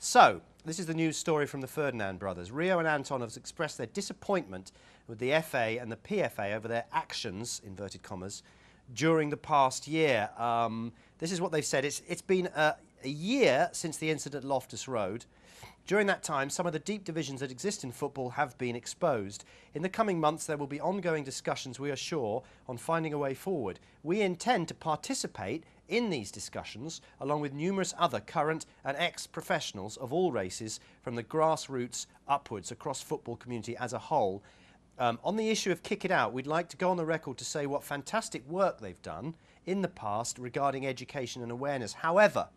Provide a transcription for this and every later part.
So, this is the news story from the Ferdinand brothers. Rio and Anton have expressed their disappointment with the FA and the PFA over their actions, inverted commas, during the past year. This is what they've said. It's been a year since the incident at Loftus Road. During that time, some of the deep divisions that exist in football have been exposed. In the coming months, there will be ongoing discussions, we are sure, on finding a way forward. We intend to participate in these discussions, along with numerous other current and ex-professionals of all races, from the grassroots upwards across football community as a whole. On the issue of kick it out, we'd like to go on the record to say what fantastic work they've done in the past regarding education and awareness. However,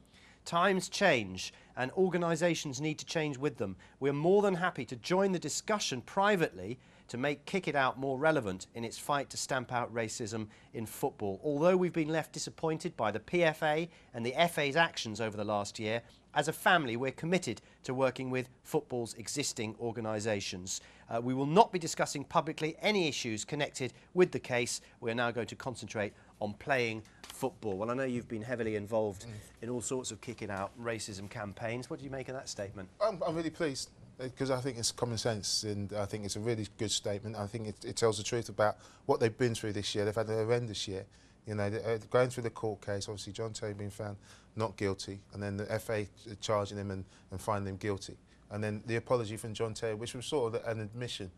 times change and organisations need to change with them. We're more than happy to join the discussion privately to make Kick It Out more relevant in its fight to stamp out racism in football. Although we've been left disappointed by the PFA and the FA's actions over the last year, as a family we're committed to working with football's existing organisations. We will not be discussing publicly any issues connected with the case. We are now going to concentrate on playing football. Well, I know you've been heavily involved in all sorts of Kick It Out racism campaigns. What do you make of that statement? I'm really pleased because I think it's common sense and I think it's a really good statement. I think it tells the truth about what they've been through this year. They've had a horrendous year. You know, going through the court case, obviously John Terry being found not guilty, and then the FA charging him and finding him guilty. And then the apology from John Terry, which was sort of an admission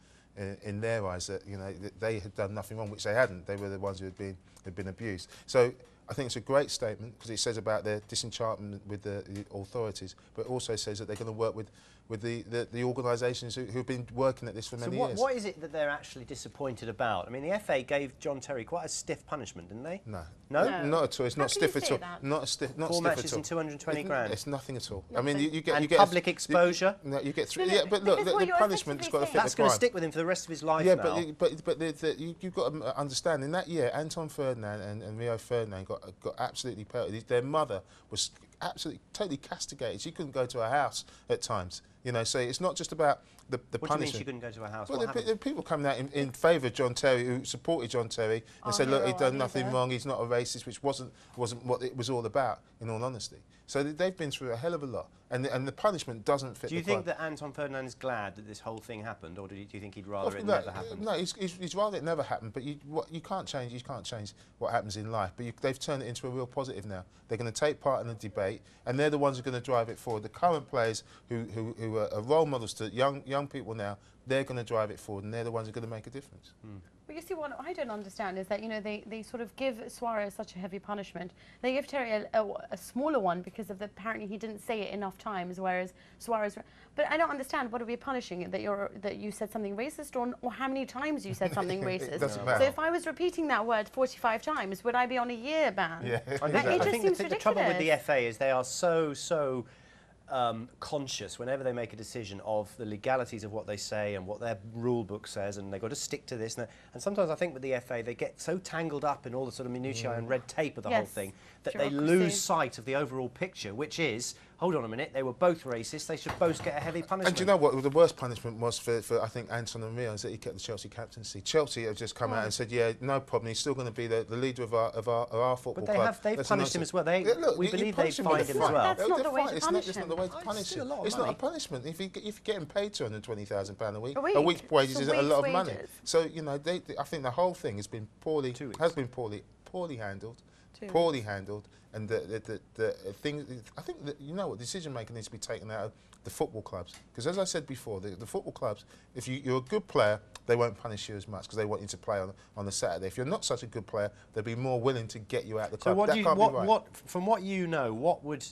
in their eyes that, you know, that they had done nothing wrong, which they hadn't. They were the ones who had been abused. So I think it's a great statement because it says about their disenchantment with the authorities, but it also says that they're going to work with the organisations who've been working at this for many years. What is it that they're actually disappointed about? I mean, the FA gave John Terry quite a stiff punishment, didn't they? No. No? Not at all. It's not stiff at all. Not stiff. Not 4 stiff matches at all. and 220 grand. It's nothing at all. I mean, you get public exposure. No, you get 3. Yeah, but look, the punishment's got to fit the crime. That's going to stick with him for the rest of his life. Yeah, now. but you've got to understand. In that year, Anton Ferdinand and Rio Ferdinand got absolutely pelted. Their mother was absolutely totally castigated. She couldn't go to her house at times. You know, so it's not just about the punishment. What do you mean she couldn't go to her house? Well, there are people coming out in favour of John Terry who supported John Terry and said, look, he'd done nothing wrong, he's not a racist, which wasn't what it was all about, in all honesty. So they've been through a hell of a lot, and the punishment doesn't fit the crime. Do you think that Anton Ferdinand is glad that this whole thing happened, or do you think he'd rather it never happened? No, he's rather it never happened, but you can't change what happens in life, but they've turned it into a real positive now. They're going to take part in the debate, and they're the ones who are going to drive it forward. The current players who are role models to young people now, they're going to drive it forward, and they're the ones who are going to make a difference. Well, you see, what I don't understand is that, you know, they sort of give Suarez such a heavy punishment. They give Terry a smaller one because of apparently he didn't say it enough times, whereas Suarez. But I don't understand, what are we punishing? That you said something racist, or how many times you said something racist? It doesn't matter. So if I was repeating that word 45 times, would I be on a year ban? Yeah. I think the trouble with the FA is they are so conscious whenever they make a decision of the legalities of what they say and what their rule book says, and they've got to stick to this. And sometimes I think with the FA, they get so tangled up in all the sort of minutiae and red tape of the whole thing that they lose sight of the overall picture, which is, hold on a minute, they were both racist, they should both get a heavy punishment. And do you know what the worst punishment was for I think, Anton and Rio, is that he kept the Chelsea captaincy. Chelsea have just come out and said, yeah, no problem, he's still going to be the leader of our football club. But they've punished him as well. We believe they've fined him as well. That's not the way to punish him. It's not the way to punish him. It's not a punishment. If you're getting paid £220,000 a week, a week's wages is a lot of money. So, you know, I think the whole thing has been poorly handled. Poorly handled, and the thing. I think that, you know what, decision making needs to be taken out of the football clubs, because as I said before, the football clubs, if you're a good player, they won't punish you as much because they want you to play on a Saturday. If you're not such a good player, they'll be more willing to get you out of the club. So from what you know, what would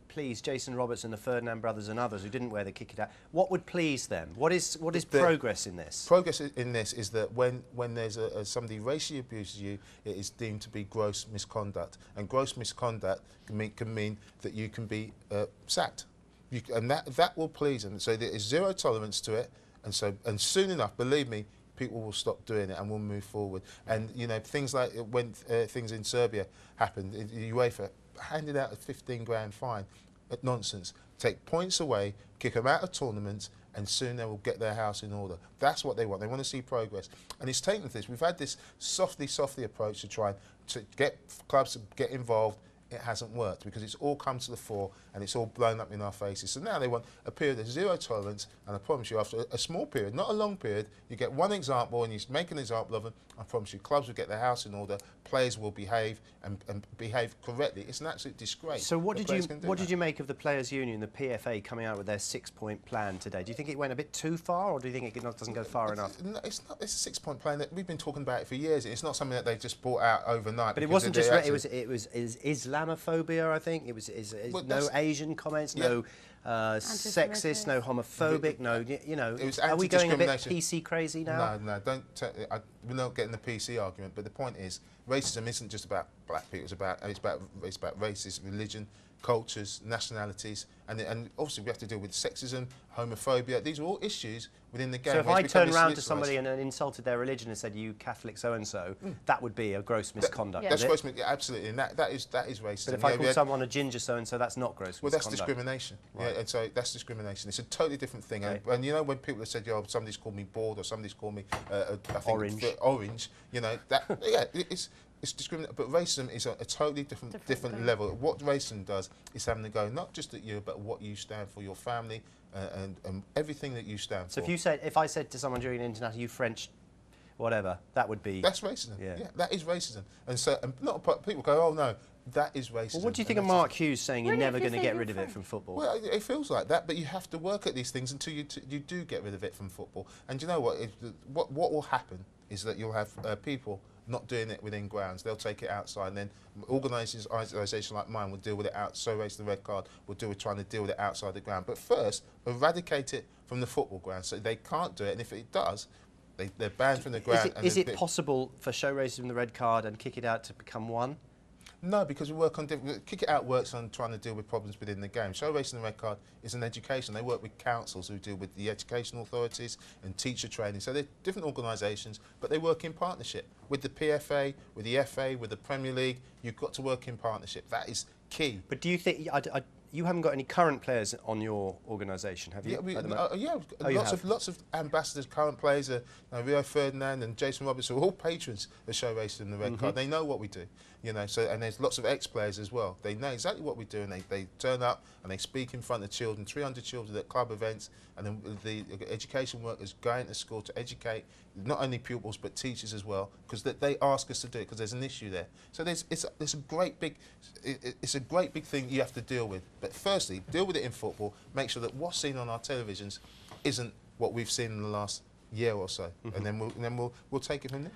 please Jason Roberts and the Ferdinand brothers and others who didn't wear the kick it out? What would please them? What is progress in this? Progress in this is that when there's somebody racially abuses you, it is deemed to be gross misconduct, and gross misconduct can mean that you can be sacked, and that will please them. So there is zero tolerance to it, and soon enough, believe me, people will stop doing it and we'll move forward. And you know, things like when things in Serbia happened, UEFA handed out a 15 grand fine. Nonsense. Take points away, kick them out of tournaments, and soon they will get their house in order. That's what they want. They want to see progress. And it's taken this. We've had this softly approach to try to get clubs to get involved it hasn't worked because it's all come to the fore and it's all blown up in our faces. So now they want a period of zero tolerance, and I promise you, after a small period, not a long period, you get one example and you make an example of them. I promise you, clubs will get their house in order, players will behave and behave correctly. It's an absolute disgrace. So what did you make of the Players' Union, the PFA, coming out with their 6-point plan today? Do you think it went a bit too far, or do you think it doesn't go far enough? No, it's not. It's a 6-point plan that we've been talking about it for years. It's not something that they just brought out overnight. But it wasn't just. It was Islamophobia. I think it was. No Asian comments. Yeah. No sexist. No homophobic. No. You know. It was are we going a bit PC crazy now? No. Don't. We're not getting the PC argument. But the point is, racism isn't just about black people. It's about races, religion, cultures, nationalities, and obviously we have to deal with sexism, homophobia. These are all issues within the game. So if I turn around to somebody and insulted their religion and said, "You Catholic so-and-so," that would be a gross misconduct. That's gross misconduct, absolutely, and that is racism. But if I call someone a ginger so-and-so, that's not gross misconduct. Well, that's discrimination. Right. Yeah, and so that's discrimination. It's a totally different thing. Right. And you know, when people have said, "Yo, somebody's called me bald," or somebody's called me orange, you know, that it's discriminatory. But racism is a totally different level. What racism does is having to go not just at you, but what you stand for, your family, and everything that you stand for. So if I said to someone during an international, "You French," whatever, that would be. That's racism. Yeah, that is racism. And so a lot of people go, "Oh no, that is racism." Well, what do you think of Mark Hughes saying you're never going to get rid of it from football? Well, it feels like that, but you have to work at these things until you do get rid of it from football. And you know what? What will happen is that you'll have people not doing it within grounds. They'll take it outside, and then organisations like mine will deal with it out. So Raise the Red Card will do with trying to deal with it outside the ground. But first, eradicate it from the football ground, so they can't do it. And if it does, they're banned from the ground. Is it possible for Show Racism the Red Card and Kick It Out to become one? No, because we work on different. Kick It Out works on trying to deal with problems within the game. Show Racism the Red Card is an education. They work with councils who deal with the educational authorities and teacher training. So they're different organisations, but they work in partnership with the PFA, with the FA, with the Premier League. You've got to work in partnership. That is key. But do you think you haven't got any current players on your organisation, have you? Lots of ambassadors, current players. Rio Ferdinand and Jason Roberts are all patrons of Show Racism the Red Card. They know what we do, you know. So, and there's lots of ex-players as well. They know exactly what we do, and they turn up and they speak in front of children, 300 children at club events, and then the education workers going to school to educate not only pupils but teachers as well, because they ask us to do it because there's an issue there. So it's a great big thing you have to deal with. But firstly, deal with it in football. Make sure that what's seen on our televisions isn't what we've seen in the last year or so, and then we'll take it from there.